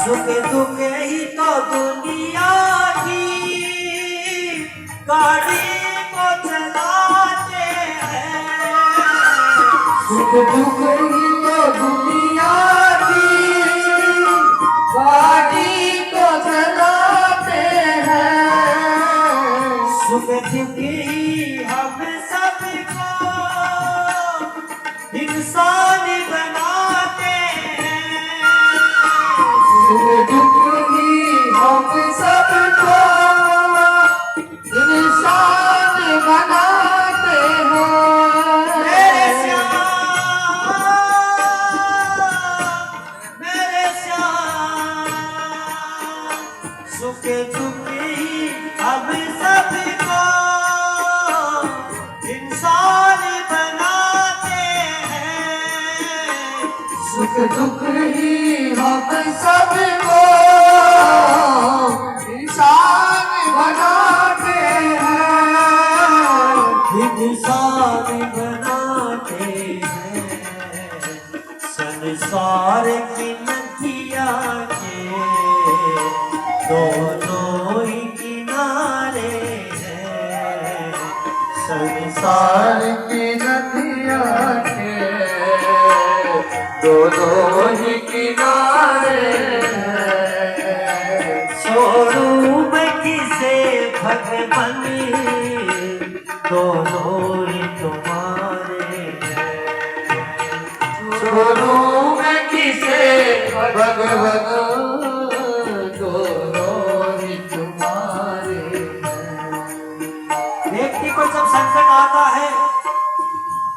सुख दुख ही तो दुनिया की गाड़ी को चलाते हैं। सुख दुख ही तो दुनिया की गाड़ी को चलाते हैं। सुख दुख ही हम सबको इंसान बनाते हैं। सुख दुख ही हम सबको इंसान बनाते हैं। मेरे श्याम सुख दुख ही हम सबको इंसान बनाते हैं। सुख दुख ही हम सबको इंसान बनाते हैं। इंसान बनाते हैं। संसार की नदिया के दोनों ही किनारे हैं। संसार संसार की नदिया के दोनों ही किनारे हैं। छोड़ूं मैं किसे भगवान दोनों ही तुम्हारे हैं। छोड़ूं मैं किसे भगवान दोनों ही तुम्हारे हैं। व्यक्ति को जब संकट आता है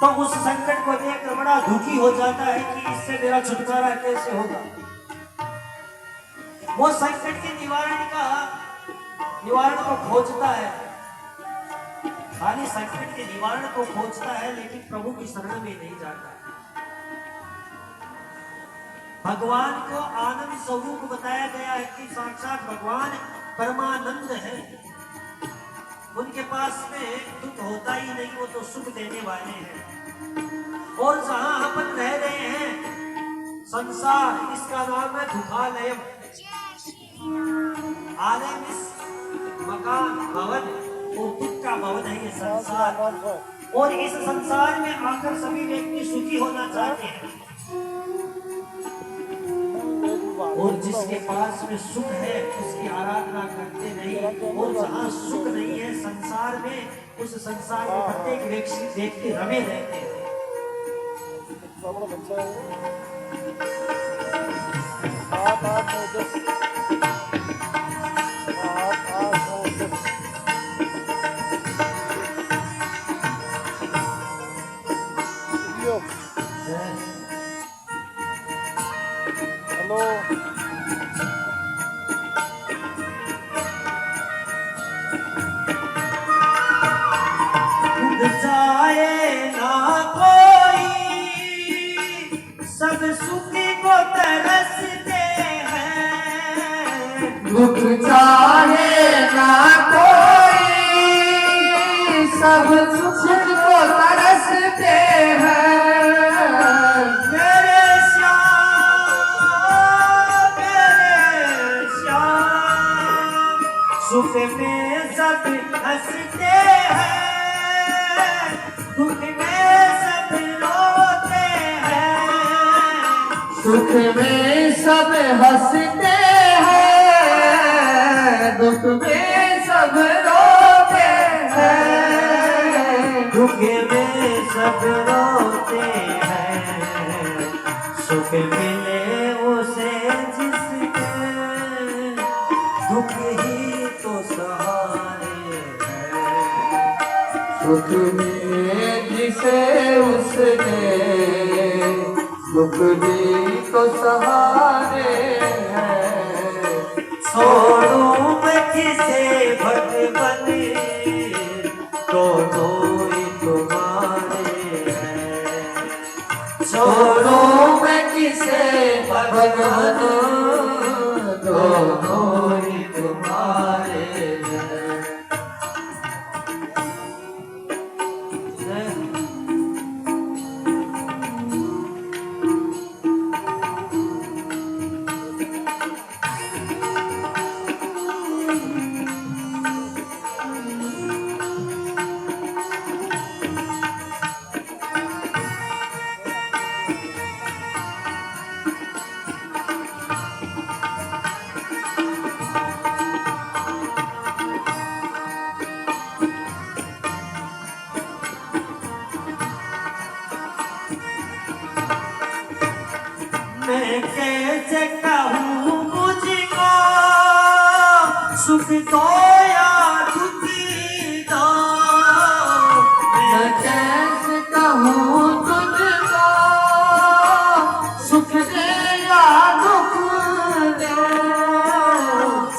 तो उस संकट को देखकर बड़ा दुखी हो जाता है कि इससे मेरा छुटकारा कैसे होगा। वो संकट के निवारण को खोजता है। खाली संकट के निवारण को खोजता है लेकिन प्रभु की शरण में नहीं जाता। भगवान को आनंद स्वरूप बताया गया है कि साक्षात भगवान परमानंद है। उनके पास में दुख होता ही नहीं, वो तो सुख देने वाले हैं। और जहां अपन रह रहे हैं संसार, इसका नाम है दुखालय। आलय में मकान भवन और दुख का भवन है ये संसार। और इस संसार में आकर सभी व्यक्ति सुखी होना चाहते हैं। और जिसके पास में सुख है उसकी आराधना करते नहीं। और जहाँ सुख नहीं है संसार में, उस संसार में प्रत्येक व्यक्ति रमे रहते हैं। जाए ना कोई सब सुखी को तरसते हैं। दुख चाहे ना कोई सब सुख को तरसते हैं। मेरे श्याम सुख में सब हंसते हैं, दुख में सब रोते हैं। सुख में सब हंसते हैं, दुख में सब रोते हैं। दुख में सब रोते हैं। सुख मिले उसे जिसके दुख ही तो सहारे हैं। सुख में जिसे उसने दुख भी तो सहारे हैं। छोड़ूं मैं किसे भगवान दोनों ही तुम्हारे हैं। छोड़ूं मैं किसे भगवान दोनों ही तुम्हारे हैं। सुख सोया दुखी दो मैं कैसे कहूँ तुझको सुख दे या दुख दे।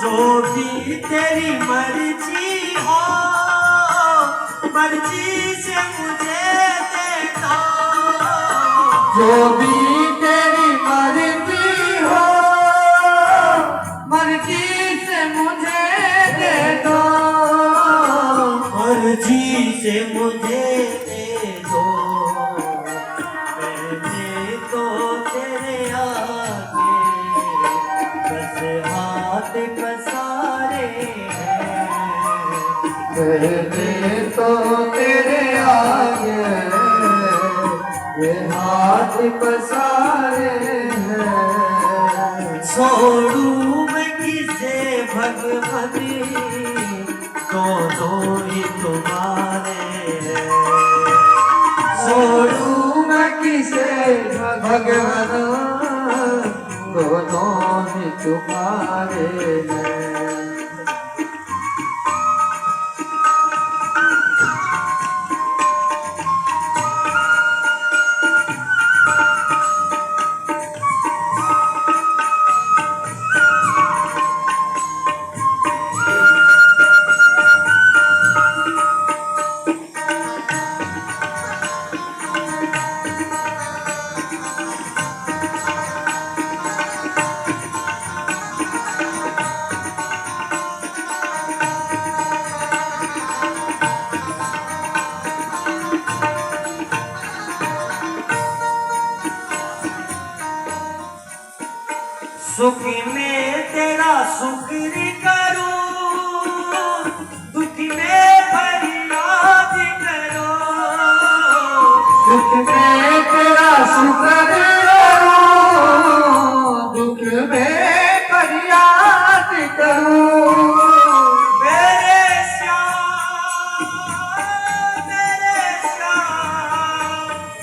जो भी तेरी मर्जी हो मर्जी से मुझे दे दो जो भी तेरी मर्जी हो मर्जी से मुझे दे दो। मर्जी से मुझे दे दो मैंने तो तेरे आगे बस हाथ पसारे हैं मैंने तो तेरे आगे ये हाथ पसारे हैं। छोड़ू मैं किसे भगवान दोनों ही तुम्हारे हैं छोड़ू मैं किसे भगवान दोनों ही तुम्हारे हैं। सुख में तेरा शुक्र करूं दुख में फरियाद करो सुख में तेरा शुक्र करूं दुख में फरियाद करूं। मेरे श्याम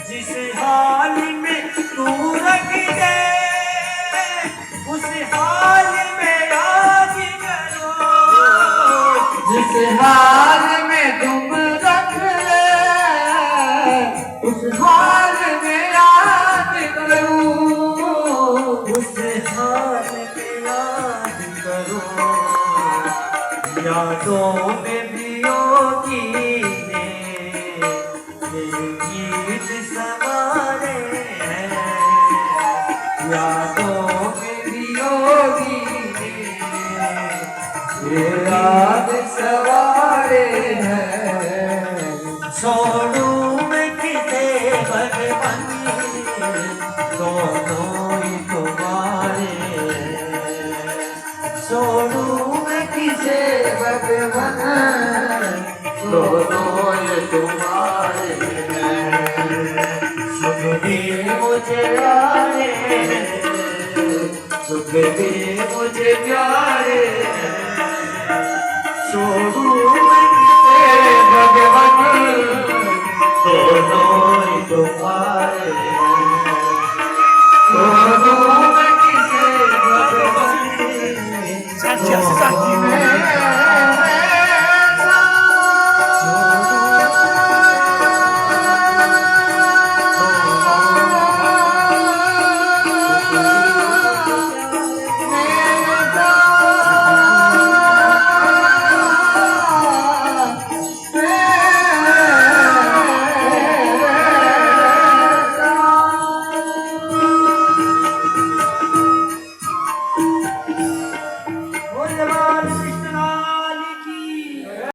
जिस हाल में तू रख दे उस हाल में याद करो जिस हाल में तुम रख ले उस हाल में याद करूं। उस हाल में याद करो यादों में भी योगी ने ये गीत सवारे हैं यादों में भी योगी ने ये याद सवारे हैं। छोड़ू मैं किसे भगवान दोनों ही तुम्हारे छोड़ू मैं किसे भगवान दोनों ये तुम्हारे हैं। सुख भी मुझे प्यारे सुख भी मुझे प्यारे छोड़ू मैं किसे भगवान दोनों ही तुम्हारे दोनों में किसे भगवान